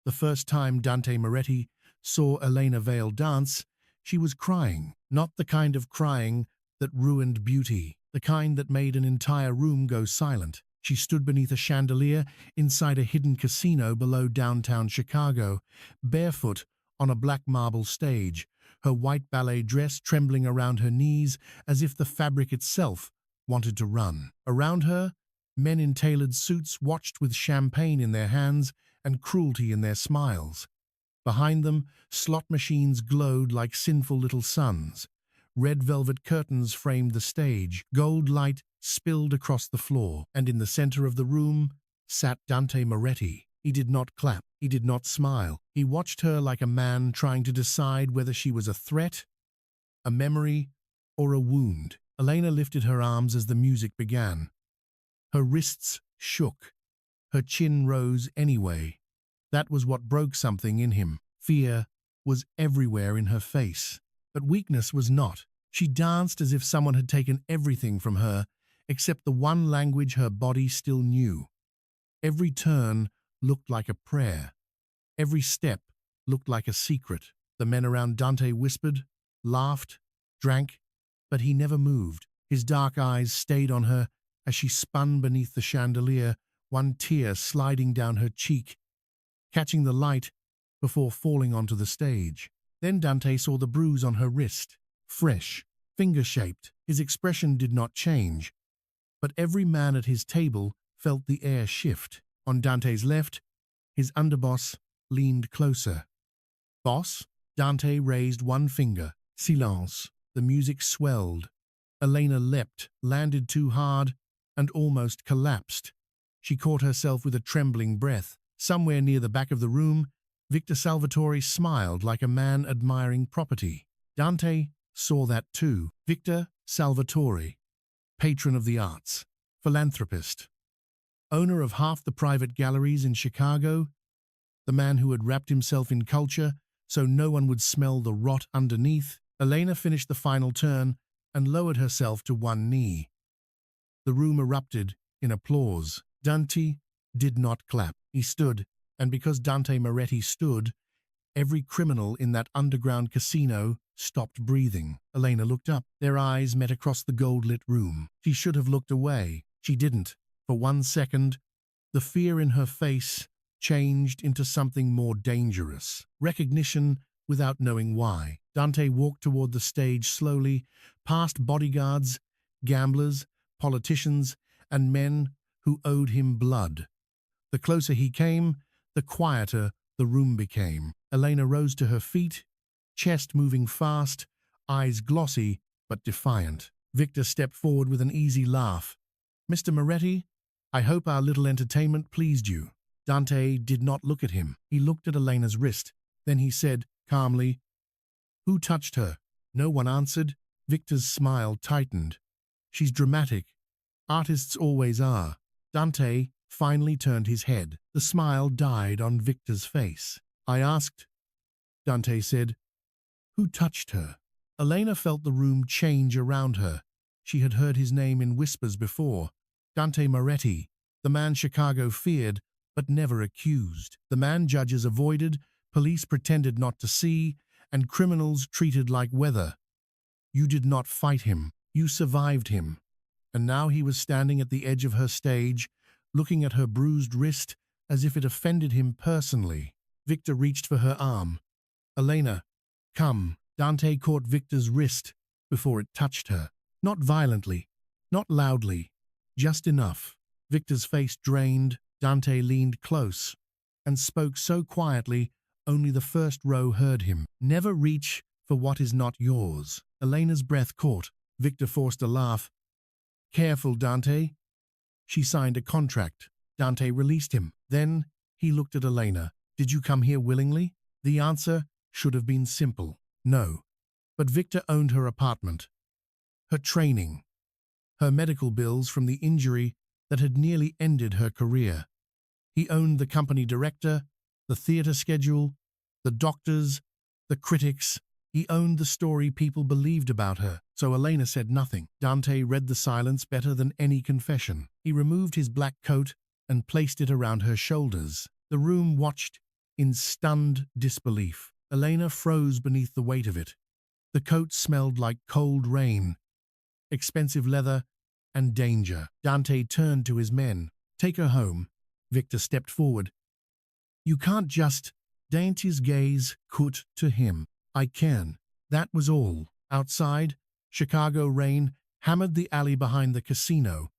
The first time Dante Moretti saw Elena Vale dance, she was crying, not the kind of crying that ruined beauty, the kind that made an entire room go silent. She stood beneath a chandelier inside a hidden casino below downtown Chicago, barefoot on a black marble stage, her white ballet dress trembling around her knees as if the fabric itself wanted to run. Around her, men in tailored suits watched with champagne in their hands and cruelty in their smiles. Behind them, slot machines glowed like sinful little suns. Red velvet curtains framed the stage, gold light spilled across the floor, and in the center of the room sat Dante Moretti. He did not clap, he did not smile. He watched her like a man trying to decide whether she was a threat, a memory, or a wound. Elena lifted her arms as the music began. Her wrists shook. Her chin rose anyway. That was what broke something in him. Fear was everywhere in her face, but weakness was not. She danced as if someone had taken everything from her, except the one language her body still knew. Every turn looked like a prayer. Every step looked like a secret. The men around Dante whispered, laughed, drank, but he never moved. His dark eyes stayed on her as she spun beneath the chandelier, one tear sliding down her cheek, catching the light before falling onto the stage. Then Dante saw the bruise on her wrist, fresh, finger-shaped. His expression did not change, but every man at his table felt the air shift. On Dante's left, his underboss leaned closer. Boss? Dante raised one finger. Silence. The music swelled. Elena leapt, landed too hard, and almost collapsed. She caught herself with a trembling breath. Somewhere near the back of the room, Victor Salvatore smiled like a man admiring property. Dante saw that too. Victor Salvatore, patron of the arts, philanthropist, owner of half the private galleries in Chicago, the man who had wrapped himself in culture so no one would smell the rot underneath. Elena finished the final turn and lowered herself to one knee. The room erupted in applause. Dante did not clap. He stood, and because Dante Moretti stood, every criminal in that underground casino stopped breathing. Elena looked up. Their eyes met across the gold-lit room. She should have looked away. She didn't. For 1 second, the fear in her face changed into something more dangerous. Recognition without knowing why. Dante walked toward the stage slowly, past bodyguards, gamblers, politicians, and men who owed him blood. The closer he came, the quieter the room became. Elena rose to her feet, chest moving fast, eyes glossy but defiant. Victor stepped forward with an easy laugh. "Mr. Moretti, I hope our little entertainment pleased you." Dante did not look at him. He looked at Elena's wrist. Then he said, calmly, "Who touched her?" No one answered. Victor's smile tightened. "She's dramatic. Artists always are." Dante finally turned his head. The smile died on Victor's face. "I asked," Dante said, "who touched her?" Elena felt the room change around her. She had heard his name in whispers before. Dante Moretti, the man Chicago feared but never accused. The man judges avoided, police pretended not to see, and criminals treated like weather. You did not fight him. You survived him. And now he was standing at the edge of her stage, looking at her bruised wrist as if it offended him personally. Victor reached for her arm. "Elena, come." Dante caught Victor's wrist before it touched her. Not violently, not loudly, just enough. Victor's face drained. Dante leaned close and spoke so quietly only the first row heard him. "Never reach for what is not yours." Elena's breath caught. Victor forced a laugh. "Careful, Dante." She signed a contract. Dante released him. Then he looked at Elena. "Did you come here willingly?" The answer should have been simple. No. But Victor owned her apartment, her training, her medical bills from the injury that had nearly ended her career. He owned the company director, the theater schedule, the doctors, the critics. He owned the story people believed about her. So Elena said nothing. Dante read the silence better than any confession. He removed his black coat and placed it around her shoulders. The room watched in stunned disbelief. Elena froze beneath the weight of it. The coat smelled like cold rain, expensive leather, and danger. Dante turned to his men. "Take her home." Victor stepped forward. "You can't just—" Dante's gaze cut to him. "I can." That was all. Outside, Chicago rain hammered the alley behind the casino.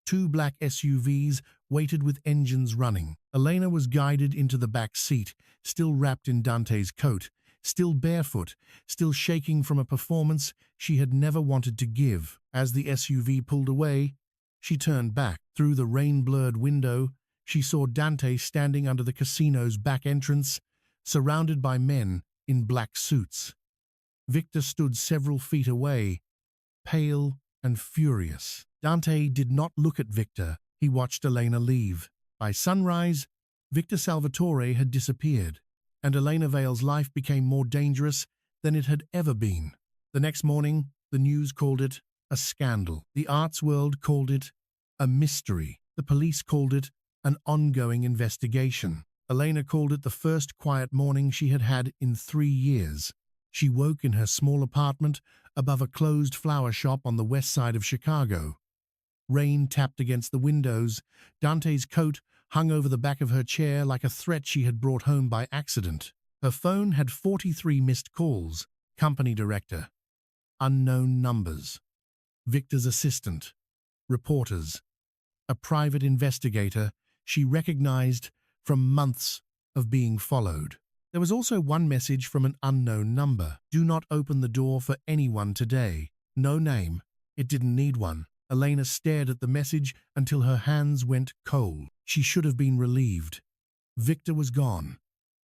Two black SUVs waited with engines running. Elena was guided into the back seat, still wrapped in Dante's coat, still barefoot, still shaking from a performance she had never wanted to give. As the SUV pulled away, she turned back. Through the rain-blurred window, she saw Dante standing under the casino's back entrance, surrounded by men in black suits. Victor stood several feet away, pale and furious. Dante did not look at Victor. He watched Elena leave. By sunrise, Victor Salvatore had disappeared, and Elena Vale's life became more dangerous than it had ever been. The next morning, the news called it a scandal. The arts world called it a mystery. The police called it an ongoing investigation. Elena called it the first quiet morning she had had in 3 years. She woke in her small apartment above a closed flower shop on the west side of Chicago. Rain tapped against the windows. Dante's coat hung over the back of her chair like a threat she had brought home by accident. Her phone had 43 missed calls. Company director. Unknown numbers. Victor's assistant. Reporters. A private investigator she recognized from months of being followed. There was also one message from an unknown number. "Do not open the door for anyone today." No name. It didn't need one. Elena stared at the message until her hands went cold. She should have been relieved. Victor was gone.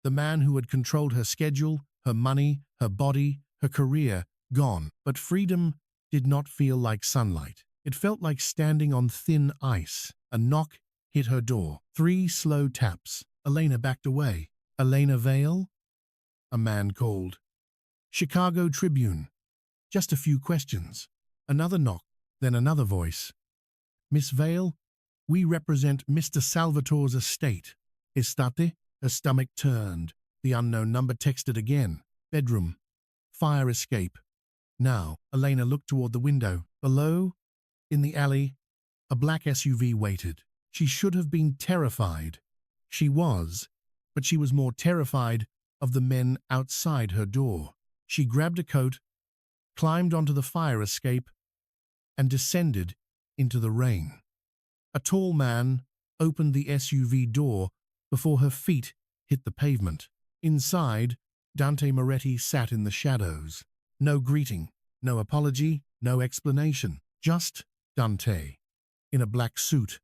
The man who had controlled her schedule, her money, her body, her career, gone. But freedom did not feel like sunlight. It felt like standing on thin ice. A knock hit her door. 3 slow taps. Elena backed away. "Elena Vale?" A man called. "Chicago Tribune. Just a few questions." Another knock, then another voice. "Miss Vale, we represent Mr. Salvatore's estate. Estate?" Her stomach turned. The unknown number texted again. "Bedroom. Fire escape." Now, Elena looked toward the window. Below, in the alley, a black SUV waited. She should have been terrified. She was, but she was more terrified of the men outside her door. She grabbed a coat, climbed onto the fire escape, and descended into the rain. A tall man opened the SUV door before her feet hit the pavement. Inside, Dante Moretti sat in the shadows. No greeting, no apology, no explanation. Just Dante, in a black suit,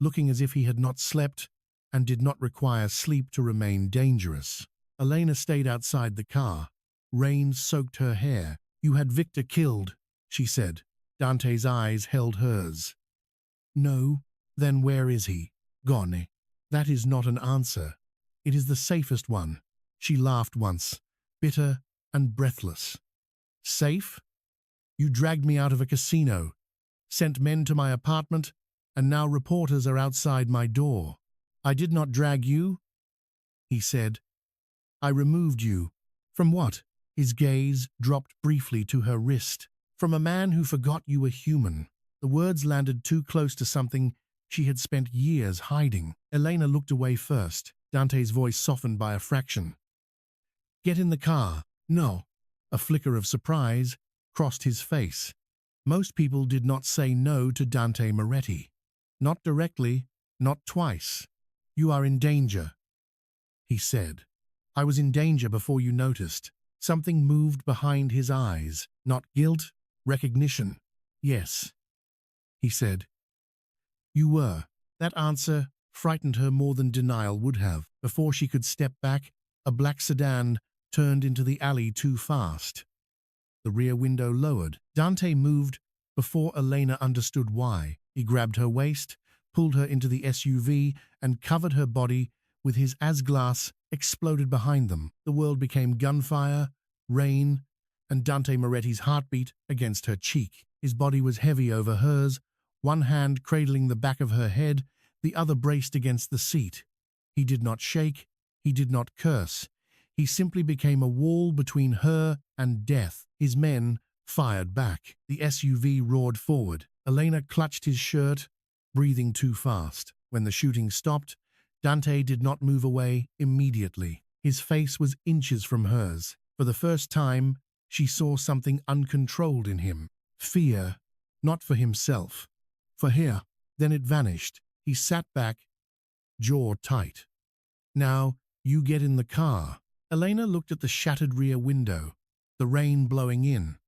looking as if he had not slept and did not require sleep to remain dangerous. Elena stayed outside the car. Rain soaked her hair. "You had Victor killed," she said. Dante's eyes held hers. "No, then where is he?" "Gone." "That is not an answer. It is the safest one." She laughed once, bitter and breathless. "Safe? You dragged me out of a casino, sent men to my apartment, and now reporters are outside my door." "I did not drag you," he said. "I removed you." "From what?" His gaze dropped briefly to her wrist. "From a man who forgot you were human." The words landed too close to something she had spent years hiding. Elena looked away first. Dante's voice softened by a fraction. "Get in the car." "No." A flicker of surprise crossed his face. Most people did not say no to Dante Moretti. Not directly, not twice. "You are in danger," he said. "I was in danger before you noticed." Something moved behind his eyes. Not guilt, recognition. "Yes," he said. "You were." That answer frightened her more than denial would have. Before she could step back, a black sedan turned into the alley too fast. The rear window lowered. Dante moved before Elena understood why. He grabbed her waist, pulled her into the SUV, and covered her body with his as glass exploded behind them. The world became gunfire, rain, and Dante Moretti's heartbeat against her cheek. His body was heavy over hers, one hand cradling the back of her head, the other braced against the seat. He did not shake, He did not curse. He simply became a wall between her and death. His men fired back. The SUV roared forward. Elena clutched his shirt, breathing too fast. When the shooting stopped, Dante did not move away immediately. His face was inches from hers. For the first time, she saw something uncontrolled in him. Fear, not for himself, for her. Then it vanished. He sat back, jaw tight. Now, you get in the car. Elena looked at the shattered rear window, the rain blowing in,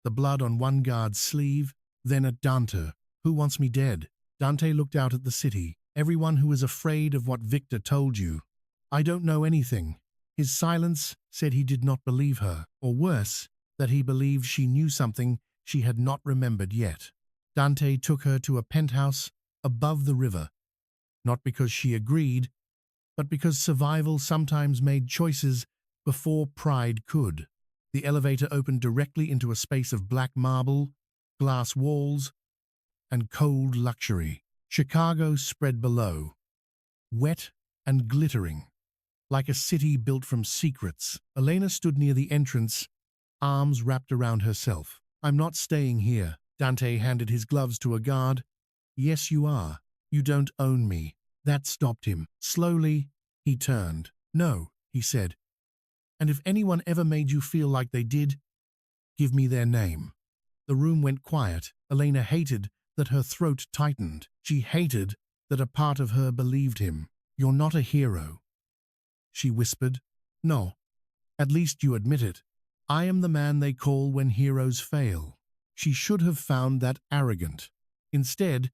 the blood on one guard's sleeve, then at Dante. Who wants me dead? Dante looked out at the city. Everyone who is afraid of what Victor told you. I don't know anything. His silence said he did not believe her, or worse, that he believed she knew something she had not remembered yet. Dante took her to a penthouse above the river, not because she agreed, but because survival sometimes made choices before pride could. The elevator opened directly into a space of black marble, glass walls, and cold luxury. Chicago spread below, wet and glittering, like a city built from secrets. Elena stood near the entrance, arms wrapped around herself. I'm not staying here. Dante handed his gloves to a guard. Yes, you are. You don't own me. That stopped him. Slowly, he turned. No, he said. And if anyone ever made you feel like they did, give me their name. The room went quiet. Elena hated that her throat tightened. She hated that a part of her believed him. You're not a hero, she whispered. No, at least you admit it. I am the man they call when heroes fail. She should have found that arrogant. Instead,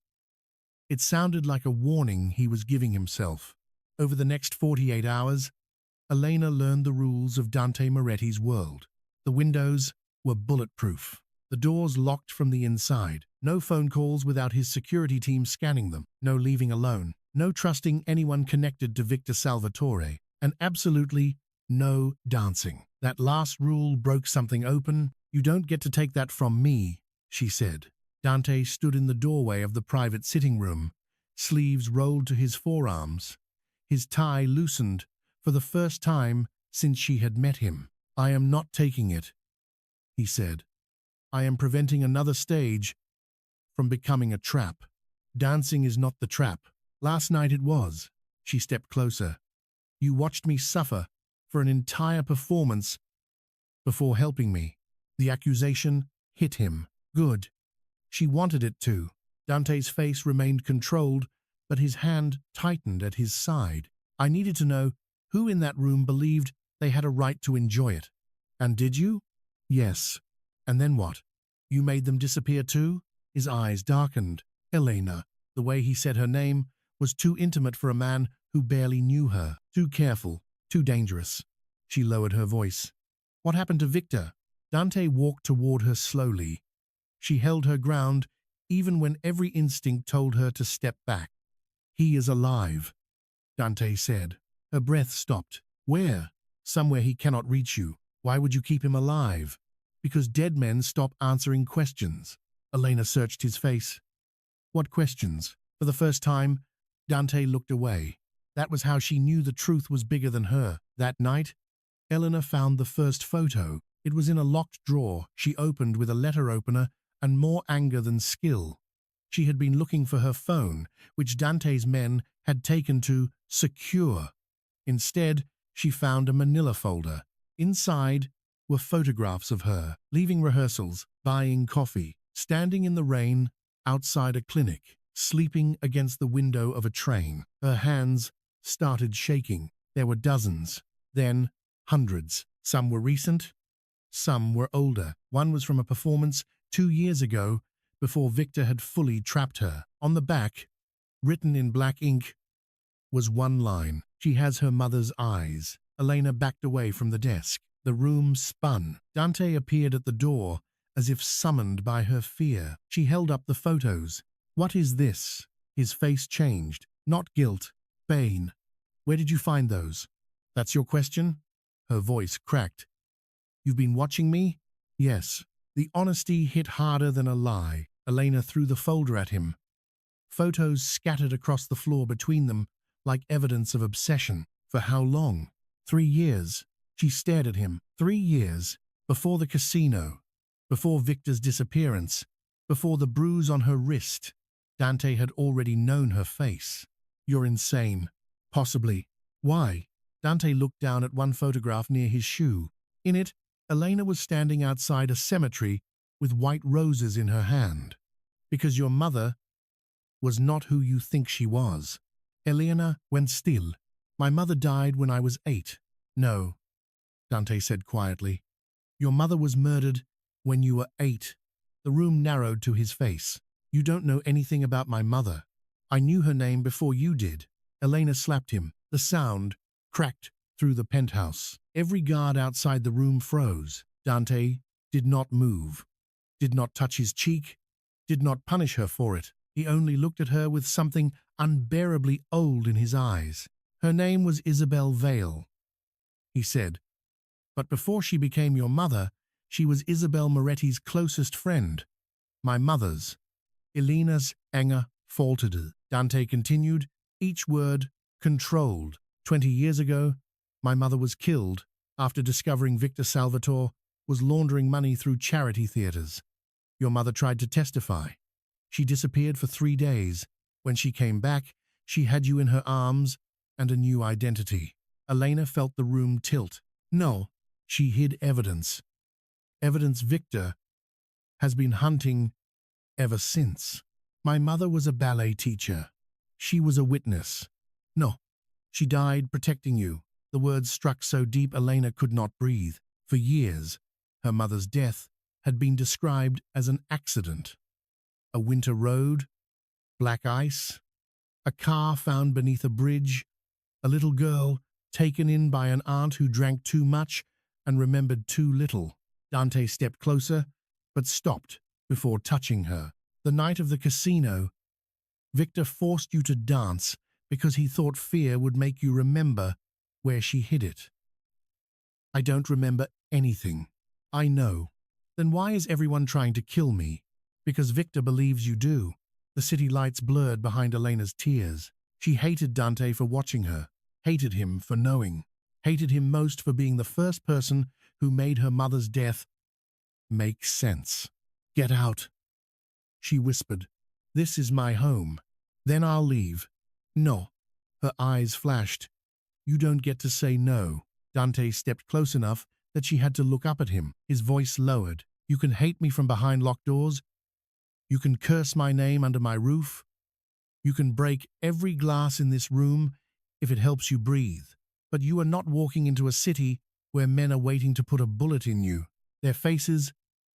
it sounded like a warning he was giving himself. Over the next 48 hours, Elena learned the rules of Dante Moretti's world. The windows were bulletproof. The doors locked from the inside. No phone calls without his security team scanning them. No leaving alone. No trusting anyone connected to Victor Salvatore. And absolutely no dancing. That last rule broke something open. You don't get to take that from me, she said. Dante stood in the doorway of the private sitting room, sleeves rolled to his forearms. His tie loosened for the first time since she had met him. I am not taking it, he said. I am preventing another stage from becoming a trap. Dancing is not the trap. Last night it was. She stepped closer. You watched me suffer for an entire performance before helping me. The accusation hit him. Good. She wanted it to. Dante's face remained controlled, but his hand tightened at his side. I needed to know who in that room believed they had a right to enjoy it. And did you? Yes. And then what? You made them disappear too? His eyes darkened. Elena. The way he said her name was too intimate for a man who barely knew her. Too careful. Too dangerous. She lowered her voice. What happened to Victor? Dante walked toward her slowly. She held her ground even when every instinct told her to step back. He is alive, Dante said. Her breath stopped. Where? Somewhere he cannot reach you. Why would you keep him alive? Because dead men stop answering questions. Elena searched his face. What questions? For the first time, Dante looked away. That was how she knew the truth was bigger than her. That night, Elena found the first photo. It was in a locked drawer she opened with a letter opener and more anger than skill. She had been looking for her phone, which Dante's men had taken to secure. Instead, she found a manila folder. Inside were photographs of her, leaving rehearsals, buying coffee, standing in the rain outside a clinic, sleeping against the window of a train. Her hands started shaking. There were dozens, then hundreds. Some were recent, some were older. One was from a performance 2 years ago, before Victor had fully trapped her. On the back, written in black ink, was one line. She has her mother's eyes. Elena backed away from the desk. The room spun. Dante appeared at the door, as if summoned by her fear. She held up the photos. What is this? His face changed. Not guilt, pain. Where did you find those? That's your question? Her voice cracked. You've been watching me? Yes. The honesty hit harder than a lie. Elena threw the folder at him. Photos scattered across the floor between them like evidence of obsession. For how long? 3 years. She stared at him. 3 years. Before the casino. Before Victor's disappearance. Before the bruise on her wrist. Dante had already known her face. You're insane. Possibly. Why? Dante looked down at one photograph near his shoe. In it, Elena was standing outside a cemetery with white roses in her hand. Because your mother was not who you think she was. Elena went still. My mother died when I was 8. No, Dante said quietly. Your mother was murdered when you were 8. The room narrowed to his face. You don't know anything about my mother. I knew her name before you did. Elena slapped him. The sound cracked through the penthouse. Every guard outside the room froze. Dante did not move, did not touch his cheek, did not punish her for it. He only looked at her with something unbearably old in his eyes. Her name was Isabel Vale, he said. But before she became your mother, she was Isabel Moretti's closest friend. My mother's. Elena's anger faltered. Dante continued, each word controlled. 20 years ago, my mother was killed after discovering Victor Salvatore was laundering money through charity theaters. Your mother tried to testify. She disappeared for 3 days. When she came back, she had you in her arms and a new identity. Elena felt the room tilt. No, she hid evidence. Evidence Victor has been hunting ever since. My mother was a ballet teacher. She was a witness. No, she died protecting you. The words struck so deep Elena could not breathe. For years, her mother's death had been described as an accident. A winter road, black ice, a car found beneath a bridge, a little girl taken in by an aunt who drank too much and remembered too little. Dante stepped closer, but stopped before touching her. The night of the casino, Victor forced you to dance because he thought fear would make you remember where she hid it. I don't remember anything. I know. Then why is everyone trying to kill me? Because Victor believes you do. The city lights blurred behind Elena's tears. She hated Dante for watching her, hated him for knowing, hated him most for being the first person who made her mother's death make sense. Get out, she whispered. This is my home. Then I'll leave. No. Her eyes flashed. You don't get to say no. Dante stepped close enough that she had to look up at him. His voice lowered. You can hate me from behind locked doors. You can curse my name under my roof. You can break every glass in this room if it helps you breathe. But you are not walking into a city where men are waiting to put a bullet in you. Their faces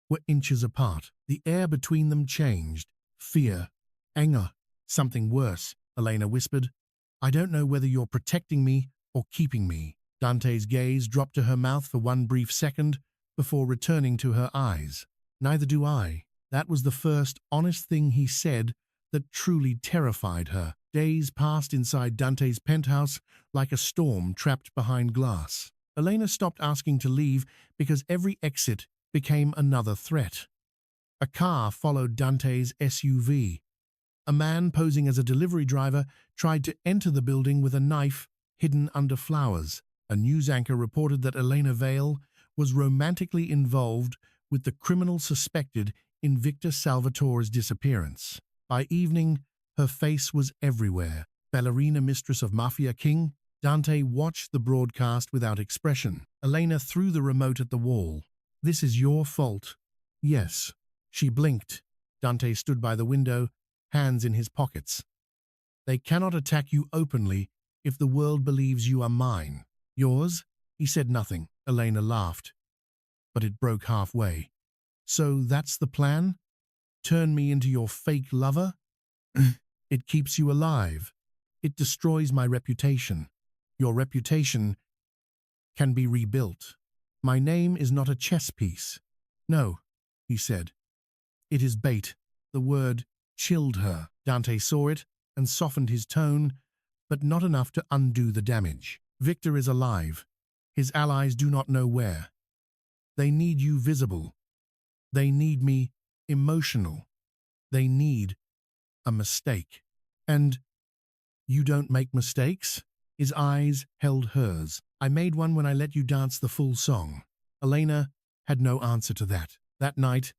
were inches apart. The air between them changed. Fear, anger, something worse, Elena whispered. I don't know whether you're protecting me or keeping me. Dante's gaze dropped to her mouth for one brief second before returning to her eyes. Neither do I. That was the first honest thing he said that truly terrified her. Days passed inside Dante's penthouse like a storm trapped behind glass. Elena stopped asking to leave because every exit became another threat. A car followed Dante's SUV. A man posing as a delivery driver tried to enter the building with a knife hidden under flowers. A news anchor reported that Elena Vale was romantically involved with the criminal suspected in Victor Salvatore's disappearance. By evening, her face was everywhere. Ballerina mistress of Mafia King, Dante watched the broadcast without expression. Elena threw the remote at the wall. This is your fault. Yes. She blinked. Dante stood by the window, hands in his pockets. They cannot attack you openly if the world believes you are mine. Yours? He said nothing. Elena laughed, but it broke halfway. So that's the plan? Turn me into your fake lover? It keeps you alive. It destroys my reputation. Your reputation can be rebuilt. My name is not a chess piece. No, he said. It is bait. The word chilled her. Dante saw it and softened his tone, but not enough to undo the damage. Victor is alive. His allies do not know where. They need you visible. They need me emotional. They need a mistake. And you don't make mistakes? His eyes held hers. I made one when I let you dance the full song. Elena had no answer to that. That night,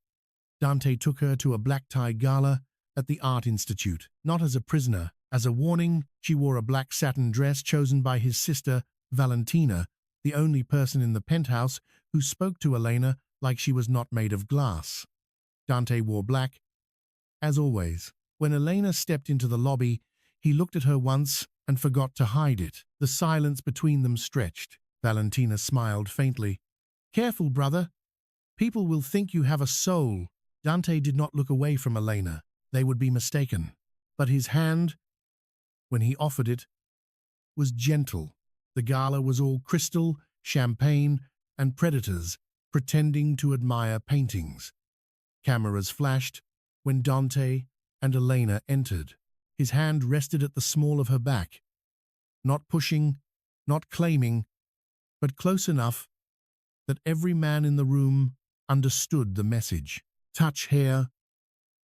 Dante took her to a black-tie gala at the Art Institute. Not as a prisoner. As a warning, she wore a black satin dress chosen by his sister, Valentina, the only person in the penthouse who spoke to Elena like she was not made of glass. Dante wore black, as always. When Elena stepped into the lobby, he looked at her once and forgot to hide it. The silence between them stretched. Valentina smiled faintly. Careful, brother. People will think you have a soul. Dante did not look away from Elena. They would be mistaken. But his hand, when he offered it, was gentle. The gala was all crystal, champagne, and predators pretending to admire paintings. Cameras flashed when Dante and Elena entered. His hand rested at the small of her back, not pushing, not claiming, but close enough that every man in the room understood the message. Touch here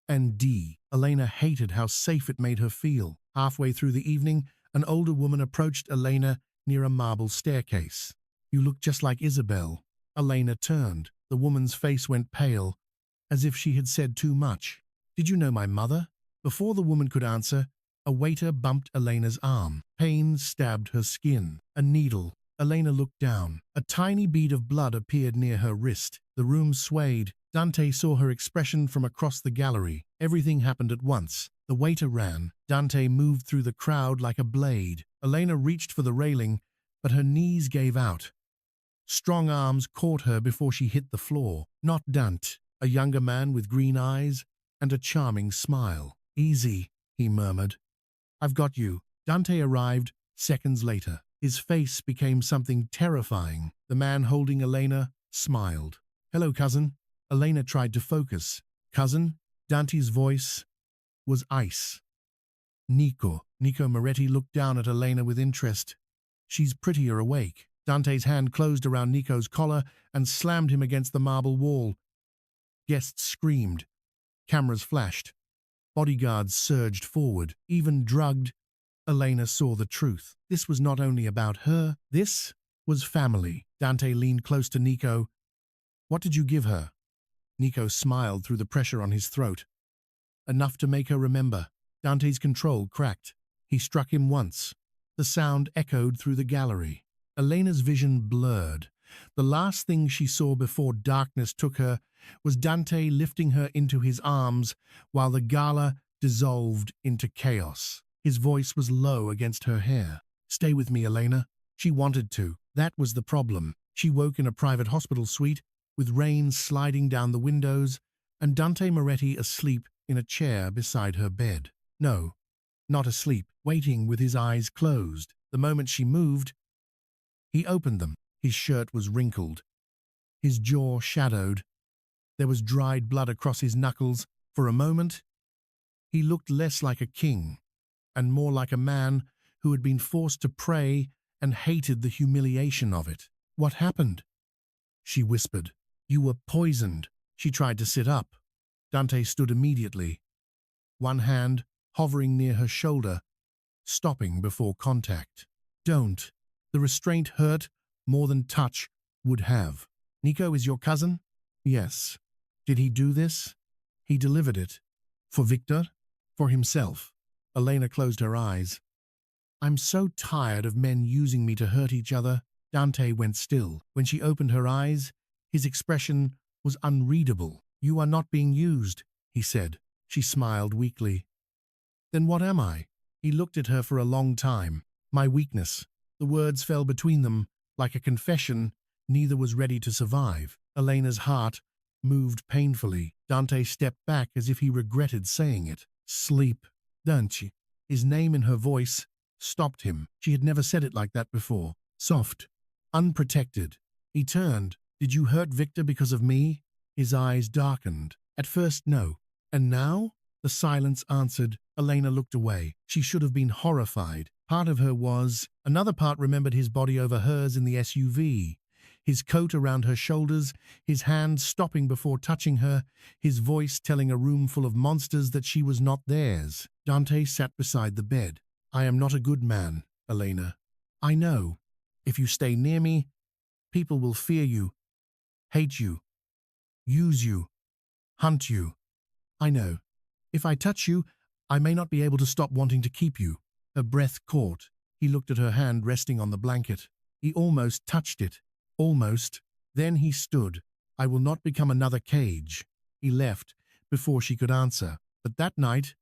and D. Elena hated how safe it made her feel. Halfway through the evening, an older woman approached Elena near a marble staircase. You look just like Isabel. Elena turned. The woman's face went pale, as if she had said too much. Did you know my mother? Before the woman could answer, a waiter bumped Elena's arm. Pain stabbed her skin. A needle. Elena looked down. A tiny bead of blood appeared near her wrist. The room swayed. Dante saw her expression from across the gallery. Everything happened at once. The waiter ran. Dante moved through the crowd like a blade. Elena reached for the railing, but her knees gave out. Strong arms caught her before she hit the floor. Not Dante, a younger man with green eyes and a charming smile. Easy, he murmured. I've got you. Dante arrived seconds later. His face became something terrifying. The man holding Elena smiled. Hello, cousin. Elena tried to focus. Cousin? Dante's voice was ice. Nico Moretti looked down at Elena with interest. She's pretty or awake. Dante's hand closed around Nico's collar and slammed him against the marble wall. Guests screamed. Cameras flashed. Bodyguards surged forward. Even drugged, Elena saw the truth. This was not only about her. This was family. Dante leaned close to Nico. What did you give her? Nico smiled through the pressure on his throat. Enough to make her remember. Dante's control cracked. He struck him once. The sound echoed through the gallery. Elena's vision blurred. The last thing she saw before darkness took her was Dante lifting her into his arms while the gala dissolved into chaos. His voice was low against her hair. Stay with me, Elena. She wanted to. That was the problem. She woke in a private hospital suite, with rain sliding down the windows, and Dante Moretti asleep in a chair beside her bed. No, not asleep, waiting with his eyes closed. The moment she moved, he opened them. His shirt was wrinkled. His jaw shadowed. There was dried blood across his knuckles. For a moment, he looked less like a king and more like a man who had been forced to pray and hated the humiliation of it. What happened? She whispered. You were poisoned. She tried to sit up. Dante stood immediately, one hand hovering near her shoulder, stopping before contact. Don't. The restraint hurt more than touch would have. Nico is your cousin? Yes. Did he do this? He delivered it. For Victor? For himself. Elena closed her eyes. I'm so tired of men using me to hurt each other. Dante went still. When she opened her eyes, his expression was unreadable. You are not being used, he said. She smiled weakly. Then what am I? He looked at her for a long time. My weakness. The words fell between them, like a confession neither was ready to survive. Elena's heart moved painfully. Dante stepped back as if he regretted saying it. Sleep, don't you? His name in her voice stopped him. She had never said it like that before. Soft, unprotected. He turned. Did you hurt Victor because of me? His eyes darkened. At first, no. And now? The silence answered. Elena looked away. She should have been horrified. Part of her was. Another part remembered his body over hers in the SUV. His coat around her shoulders, his hand stopping before touching her, his voice telling a room full of monsters that she was not theirs. Dante sat beside the bed. I am not a good man, Elena. I know. If you stay near me, people will fear you, hate you, use you, hunt you. I know. If I touch you, I may not be able to stop wanting to keep you. Her breath caught. He looked at her hand resting on the blanket. He almost touched it. Almost. Then he stood. I will not become another cage. He left before she could answer. But that night,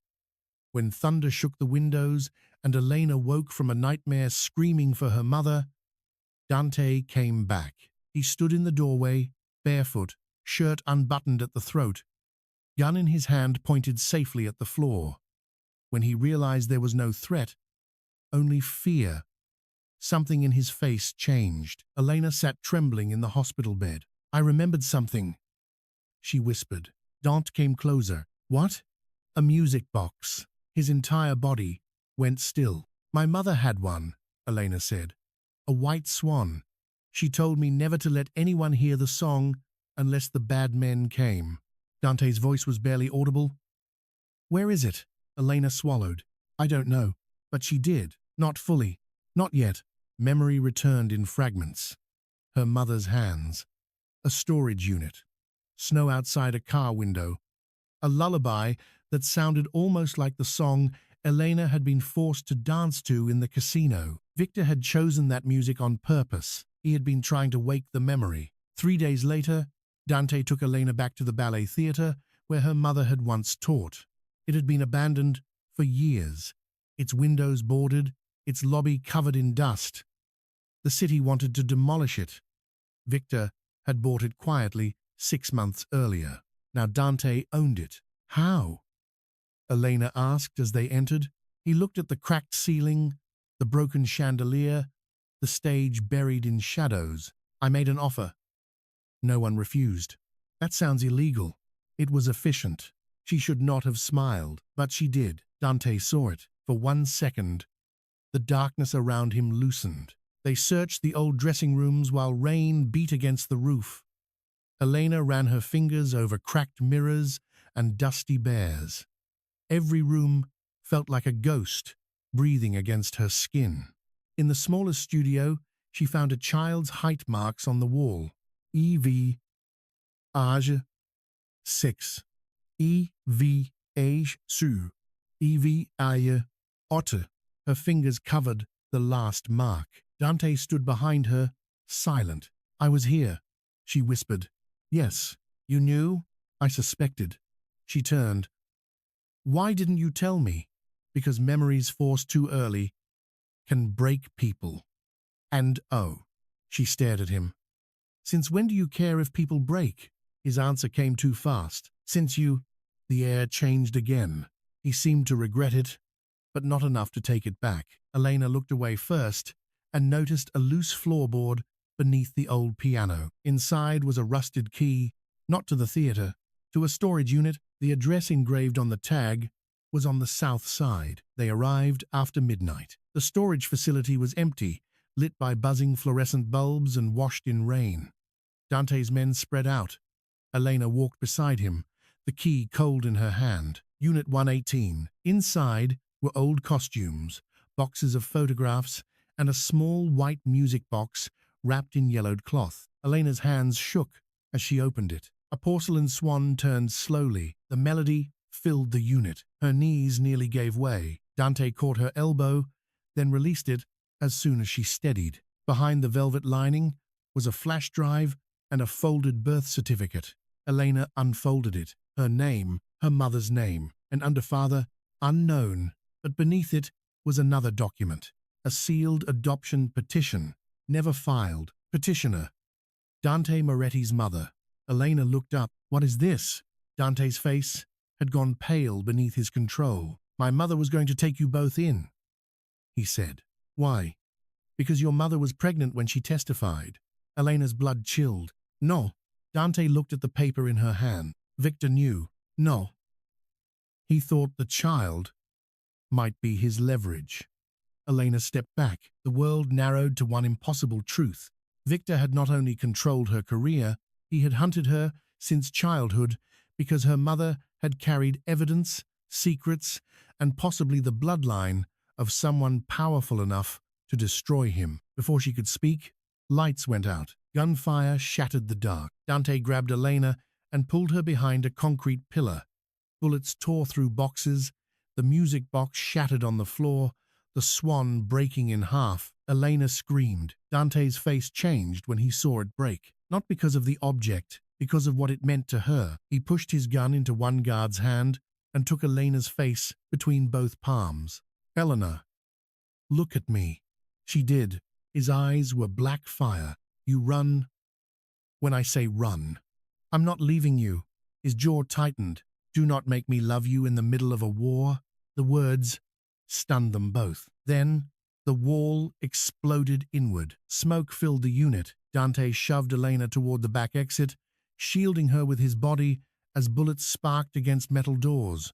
when thunder shook the windows and Elena woke from a nightmare screaming for her mother, Dante came back. He stood in the doorway, barefoot, shirt unbuttoned at the throat, gun in his hand pointed safely at the floor. When he realized there was no threat, only fear, something in his face changed. Elena sat trembling in the hospital bed. I remembered something, she whispered. Dante came closer. What? A music box. His entire body went still. My mother had one, Elena said. A white swan. She told me never to let anyone hear the song unless the bad men came. Dante's voice was barely audible. Where is it? Elena swallowed. I don't know. But she did. Not fully. Not yet. Memory returned in fragments. Her mother's hands. A storage unit. Snow outside a car window. A lullaby that sounded almost like the song Elena had been forced to dance to in the casino. Victor had chosen that music on purpose. He had been trying to wake the memory. 3 days later, Dante took Elena back to the ballet theater where her mother had once taught. It had been abandoned for years, its windows boarded, its lobby covered in dust. The city wanted to demolish it. Victor had bought it quietly 6 months earlier. Now Dante owned it. How? Elena asked as they entered. He looked at the cracked ceiling, the broken chandelier, the stage buried in shadows. I made an offer. No one refused. That sounds illegal. It was efficient. She should not have smiled, but she did. Dante saw it. For 1 second, the darkness around him loosened. They searched the old dressing rooms while rain beat against the roof. Elena ran her fingers over cracked mirrors and dusty bears. Every room felt like a ghost breathing against her skin. In the smallest studio, she found a child's height marks on the wall. EV âge 6. EV âge su. EV âge 8. Her fingers covered the last mark. Dante stood behind her, silent. I was here, she whispered. Yes, you knew? I suspected. She turned. Why didn't you tell me? Because memories forced too early can break people. And oh, she stared at him. Since when do you care if people break? His answer came too fast. Since you... The air changed again. He seemed to regret it, but not enough to take it back. Elena looked away first and noticed a loose floorboard beneath the old piano. Inside was a rusted key, not to the theater, to a storage unit. The address engraved on the tag was on the south side. They arrived after midnight. The storage facility was empty, lit by buzzing fluorescent bulbs and washed in rain. Dante's men spread out. Elena walked beside him, the key cold in her hand. Unit 118. Inside were old costumes, boxes of photographs, and a small white music box wrapped in yellowed cloth. Elena's hands shook as she opened it. A porcelain swan turned slowly. The melody filled the unit. Her knees nearly gave way. Dante caught her elbow, then released it as soon as she steadied. Behind the velvet lining was a flash drive and a folded birth certificate. Elena unfolded it. Her name, her mother's name, and under father, unknown. But beneath it was another document, a sealed adoption petition, never filed. Petitioner, Dante Moretti's mother. Elena looked up. What is this? Dante's face had gone pale beneath his control. My mother was going to take you both in, he said. Why? Because your mother was pregnant when she testified. Elena's blood chilled. No. Dante looked at the paper in her hand. Victor knew. No. He thought the child might be his leverage. Elena stepped back. The world narrowed to one impossible truth. Victor had not only controlled her career, he had hunted her since childhood because her mother had carried evidence, secrets, and possibly the bloodline of someone powerful enough to destroy him. Before she could speak, lights went out. Gunfire shattered the dark. Dante grabbed Elena and pulled her behind a concrete pillar. Bullets tore through boxes. The music box shattered on the floor, the swan breaking in half. Elena screamed. Dante's face changed when he saw it break. Not because of the object, because of what it meant to her. He pushed his gun into one guard's hand and took Elena's face between both palms. "Elena, look at me." She did. His eyes were black fire. "You run when I say run. I'm not leaving you." His jaw tightened. "Do not make me love you in the middle of a war." The words stunned them both. Then the wall exploded inward. Smoke filled the unit. Dante shoved Elena toward the back exit, shielding her with his body as bullets sparked against metal doors.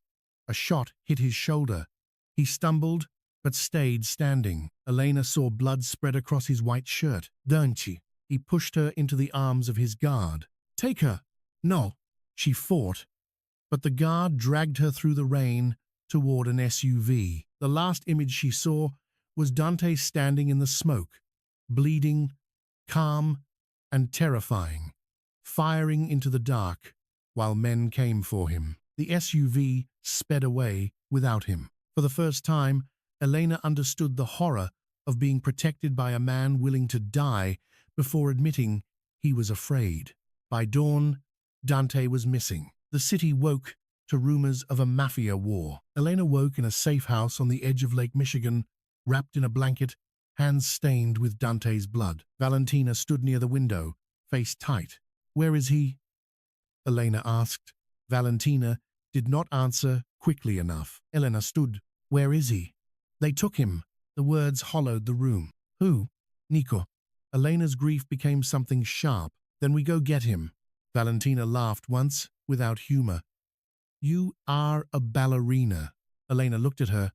A shot hit his shoulder. He stumbled, but stayed standing. Elena saw blood spread across his white shirt. "Dante." He pushed her into the arms of his guard. "Take her." "No." She fought, but the guard dragged her through the rain toward an SUV. The last image she saw was Dante standing in the smoke, bleeding, calm, and terrifying, firing into the dark while men came for him. The SUV sped away without him. For the first time, Elena understood the horror of being protected by a man willing to die before admitting he was afraid. By dawn, Dante was missing. The city woke to rumors of a mafia war. Elena woke in a safe house on the edge of Lake Michigan, wrapped in a blanket, hands stained with Dante's blood. Valentina stood near the window, face tight. "Where is he?" Elena asked. Valentina did not answer quickly enough. Elena stood. "Where is he?" "They took him." The words hollowed the room. "Who?" "Nico." Elena's grief became something sharp. "Then we go get him." Valentina laughed once, without humor. "You are a ballerina." Elena looked at her.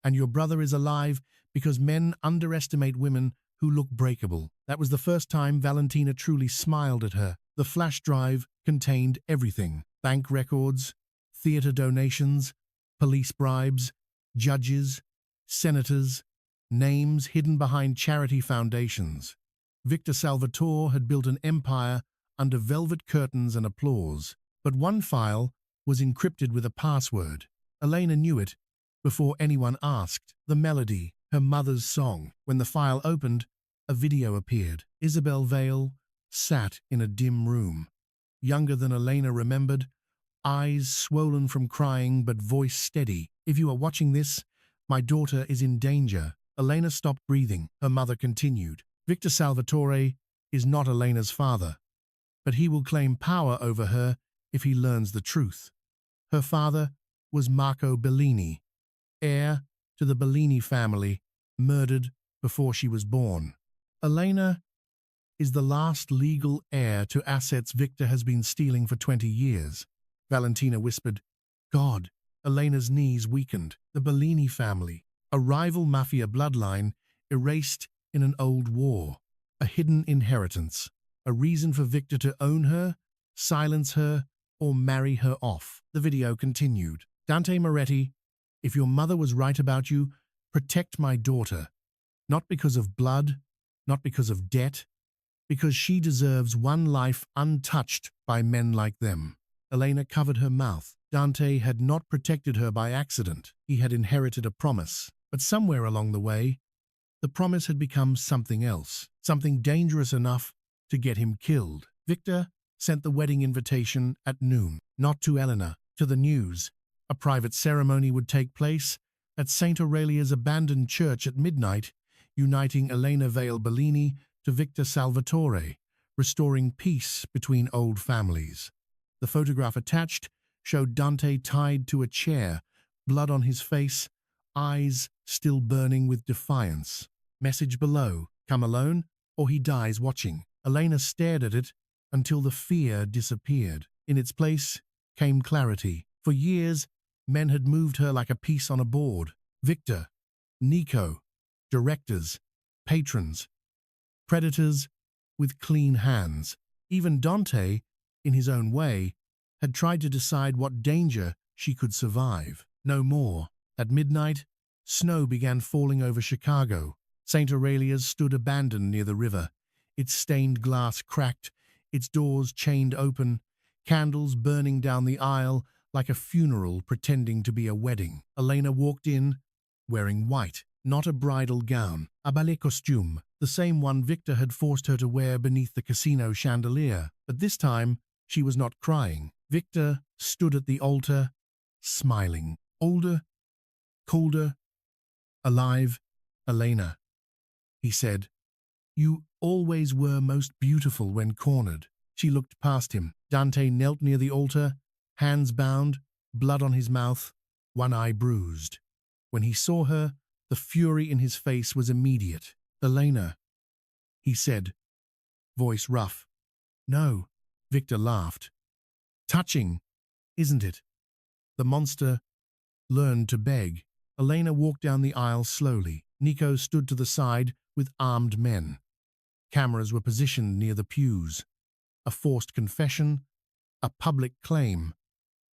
"And your brother is alive because men underestimate women who look breakable." That was the first time Valentina truly smiled at her. The flash drive contained everything: bank records, theater donations, police bribes, judges, senators, names hidden behind charity foundations. Victor Salvatore had built an empire under velvet curtains and applause. But one file was encrypted with a password. Elena knew it before anyone asked. The melody, her mother's song. When the file opened, a video appeared. Isabel Vale sat in a dim room, younger than Elena remembered, eyes swollen from crying but voice steady. "If you are watching this, my daughter is in danger." Elena stopped breathing. Her mother continued. "Victor Salvatore is not Elena's father, but he will claim power over her if he learns the truth. Her father was Marco Bellini, heir to the Bellini family, murdered before she was born. Elena is the last legal heir to assets Victor has been stealing for 20 years. Valentina whispered. "God." Elena's knees weakened. The Bellini family, a rival mafia bloodline erased in an old war, a hidden inheritance, a reason for Victor to own her, silence her, or marry her off. The video continued. "Dante Moretti, if your mother was right about you, protect my daughter. Not because of blood, not because of debt, because she deserves one life untouched by men like them." Elena covered her mouth. Dante had not protected her by accident. He had inherited a promise. But somewhere along the way, the promise had become something else, something dangerous enough to get him killed. Victor sent the wedding invitation at noon, not to Elena, to the news. A private ceremony would take place at St. Aurelia's abandoned church at midnight, uniting Elena Vale Bellini to Victor Salvatore, restoring peace between old families. The photograph attached showed Dante tied to a chair, blood on his face, eyes still burning with defiance. Message below: "Come alone, or he dies watching." Elena stared at it until the fear disappeared. In its place came clarity. For years, men had moved her like a piece on a board. Victor, Nico, directors, patrons, predators with clean hands. Even Dante, in his own way, had tried to decide what danger she could survive. No more. At midnight, snow began falling over Chicago. St. Aurelia's stood abandoned near the river, its stained glass cracked, its doors chained open, candles burning down the aisle like a funeral pretending to be a wedding. Elena walked in, wearing white, not a bridal gown, a ballet costume, the same one Victor had forced her to wear beneath the casino chandelier. But this time, she was not crying. Victor stood at the altar, smiling. Older, colder, alive. Elena, he said, you always were most beautiful when cornered. She looked past him. Dante knelt near the altar, hands bound, blood on his mouth, one eye bruised. When he saw her, the fury in his face was immediate. Elena, he said, voice rough. No, Victor laughed. Touching, isn't it? The monster learned to beg. Elena walked down the aisle slowly. Nico stood to the side with armed men. Cameras were positioned near the pews. A forced confession, a public claim,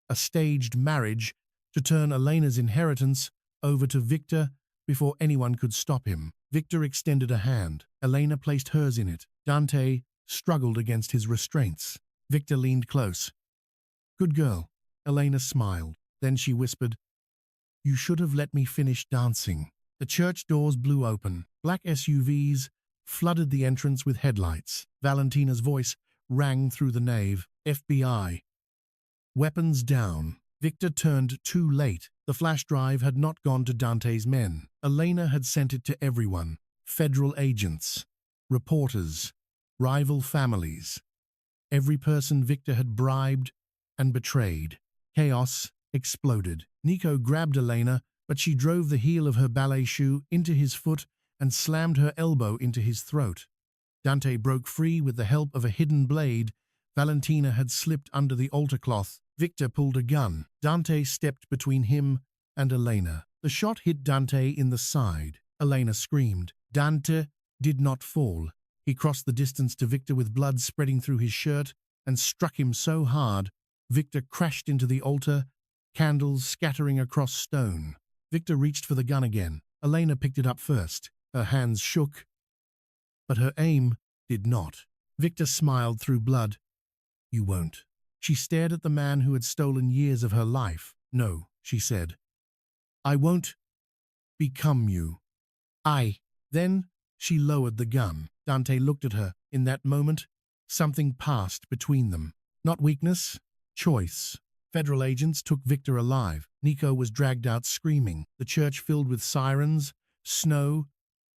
a staged marriage to turn Elena's inheritance over to Victor before anyone could stop him. Victor extended a hand. Elena placed hers in it. Dante struggled against his restraints. Victor leaned close. Good girl. Elena smiled. Then she whispered, you should have let me finish dancing. The church doors blew open. Black SUVs flooded the entrance with headlights. Valentina's voice rang through the nave. FBI. Weapons down. Victor turned too late. The flash drive had not gone to Dante's men. Elena had sent it to everyone. Federal agents, reporters, rival families. Every person Victor had bribed and betrayed. Chaos exploded. Nico grabbed Elena, but she drove the heel of her ballet shoe into his foot and slammed her elbow into his throat. Dante broke free with the help of a hidden blade. Valentina had slipped under the altar cloth. Victor pulled a gun. Dante stepped between him and Elena. The shot hit Dante in the side. Elena screamed. Dante did not fall. He crossed the distance to Victor with blood spreading through his shirt and struck him so hard, Victor crashed into the altar, candles scattering across stone. Victor reached for the gun again. Elena picked it up first. Her hands shook, but her aim did not. Victor smiled through blood. You won't. She stared at the man who had stolen years of her life. No, she said. I won't become you. Then she lowered the gun. Dante looked at her. In that moment, something passed between them. Not weakness, choice. Federal agents took Victor alive. Nico was dragged out screaming. The church filled with sirens, snow,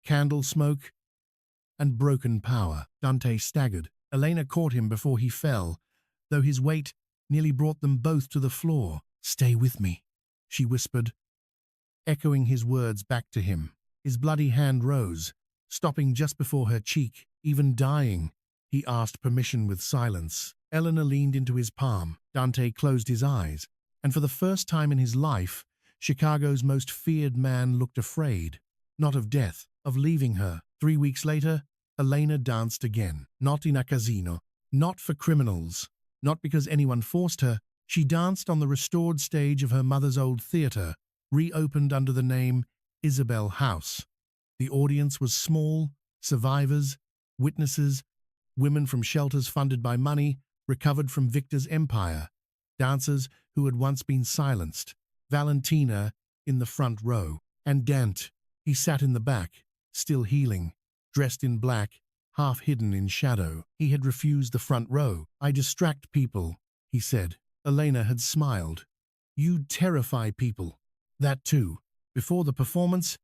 candle smoke, and broken power. Dante staggered. Elena caught him before he fell, though his weight nearly brought them both to the floor. Stay with me, she whispered, echoing his words back to him. His bloody hand rose, stopping just before her cheek. Even dying, he asked permission with silence. Elena leaned into his palm. Dante closed his eyes, and for the first time in his life, Chicago's most feared man looked afraid. Not of death, of leaving her. 3 weeks later, Elena danced again. Not in a casino, not for criminals, not because anyone forced her. She danced on the restored stage of her mother's old theater, reopened under the name Isabel House. The audience was small, survivors, witnesses, women from shelters funded by money, recovered from Victor's empire, dancers who had once been silenced. Valentina in the front row, and Dante. He sat in the back, still healing, dressed in black, half hidden in shadow. He had refused the front row. I distract people, he said. Elena had smiled. You terrify people. That too. Before the performance,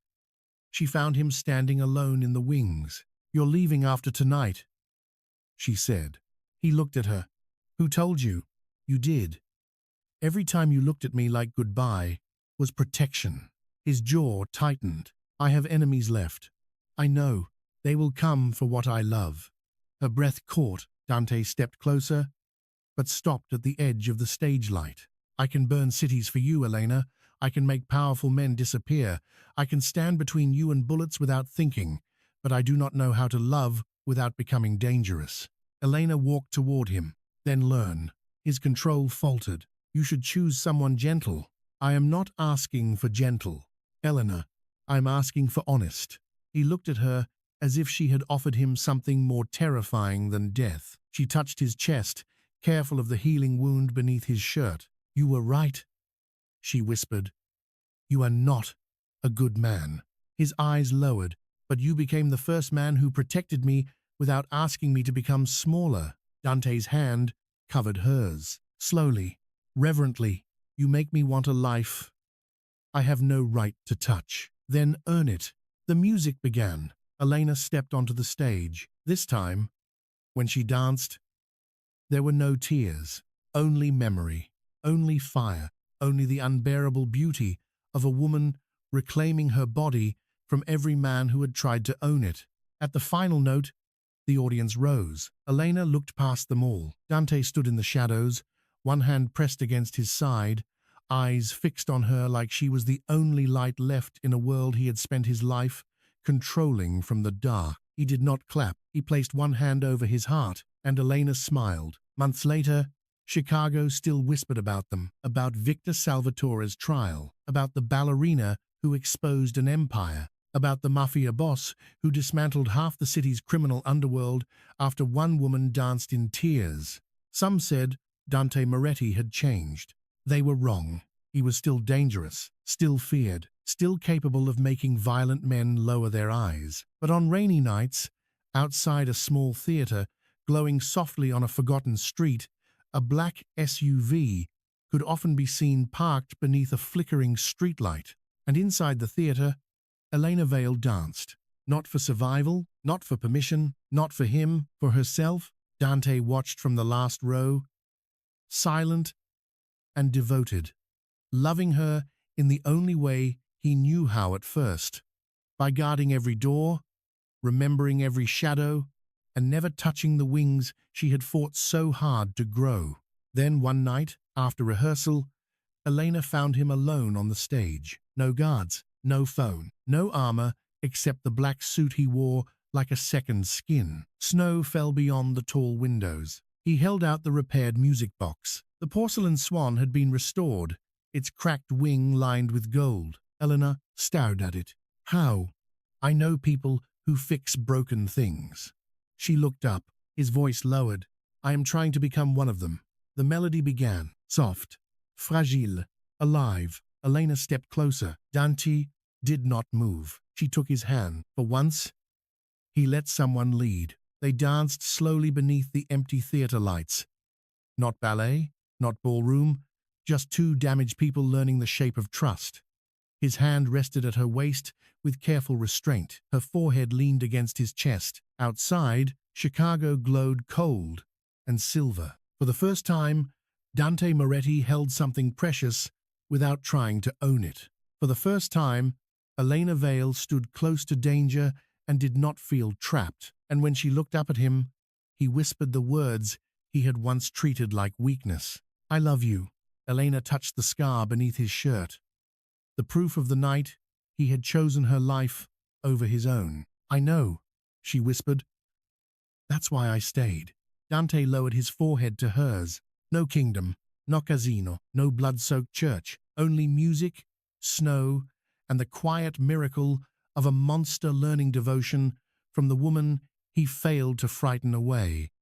she found him standing alone in the wings. You're leaving after tonight, she said. He looked at her. Who told you? You did. Every time you looked at me like goodbye was protection. His jaw tightened. I have enemies left. I know. They will come for what I love. Her breath caught. Dante stepped closer, but stopped at the edge of the stage light. I can burn cities for you, Elena. I can make powerful men disappear. I can stand between you and bullets without thinking, but I do not know how to love without becoming dangerous. Elena walked toward him. Then learn. His control faltered. You should choose someone gentle. I am not asking for gentle, Elena. I'm asking for honest. He looked at her as if she had offered him something more terrifying than death. She touched his chest, careful of the healing wound beneath his shirt. "You were right," she whispered. "You are not a good man." His eyes lowered. "But you became the first man who protected me without asking me to become smaller." Dante's hand covered hers. Slowly, reverently, "You make me want a life I have no right to touch. Then earn it." The music began. Elena stepped onto the stage. This time, when she danced, there were no tears, only memory, only fire, only the unbearable beauty of a woman reclaiming her body from every man who had tried to own it. At the final note, the audience rose. Elena looked past them all. Dante stood in the shadows, one hand pressed against his side, eyes fixed on her like she was the only light left in a world he had spent his life controlling from the dark. He did not clap. He placed one hand over his heart, and Elena smiled. Months later, Chicago still whispered about them, about Victor Salvatore's trial, about the ballerina who exposed an empire, about the mafia boss who dismantled half the city's criminal underworld after one woman danced in tears. Some said Dante Moretti had changed. They were wrong. He was still dangerous, still feared, still capable of making violent men lower their eyes. But on rainy nights, outside a small theater, glowing softly on a forgotten street, a black SUV could often be seen parked beneath a flickering streetlight. And inside the theater, Elena Vale danced. Not for survival, not for permission, not for him, for herself. Dante watched from the last row, silent and devoted, loving her in the only way he knew how at first, by guarding every door, remembering every shadow, and never touching the wings she had fought so hard to grow. Then one night, after rehearsal, Elena found him alone on the stage. No guards, no phone, no armor except the black suit he wore like a second skin. Snow fell beyond the tall windows. He held out the repaired music box. The porcelain swan had been restored, its cracked wing lined with gold. Elena stared at it. "How? I know people who fix broken things." She looked up, his voice lowered. "I am trying to become one of them." The melody began, soft, fragile, alive. Elena stepped closer. Dante did not move. She took his hand. For once, he let someone lead. They danced slowly beneath the empty theater lights. Not ballet, not ballroom, just two damaged people learning the shape of trust. His hand rested at her waist with careful restraint. Her forehead leaned against his chest. Outside, Chicago glowed cold and silver. For the first time, Dante Moretti held something precious without trying to own it. For the first time, Elena Vale stood close to danger and did not feel trapped. And when she looked up at him, he whispered the words he had once treated like weakness. "I love you." Elena touched the scar beneath his shirt, the proof of the night he had chosen her life over his own. "I know," she whispered. "That's why I stayed." Dante lowered his forehead to hers. No kingdom, no casino, no blood-soaked church, only music, snow, and the quiet miracle of a monster learning devotion from the woman he failed to frighten away.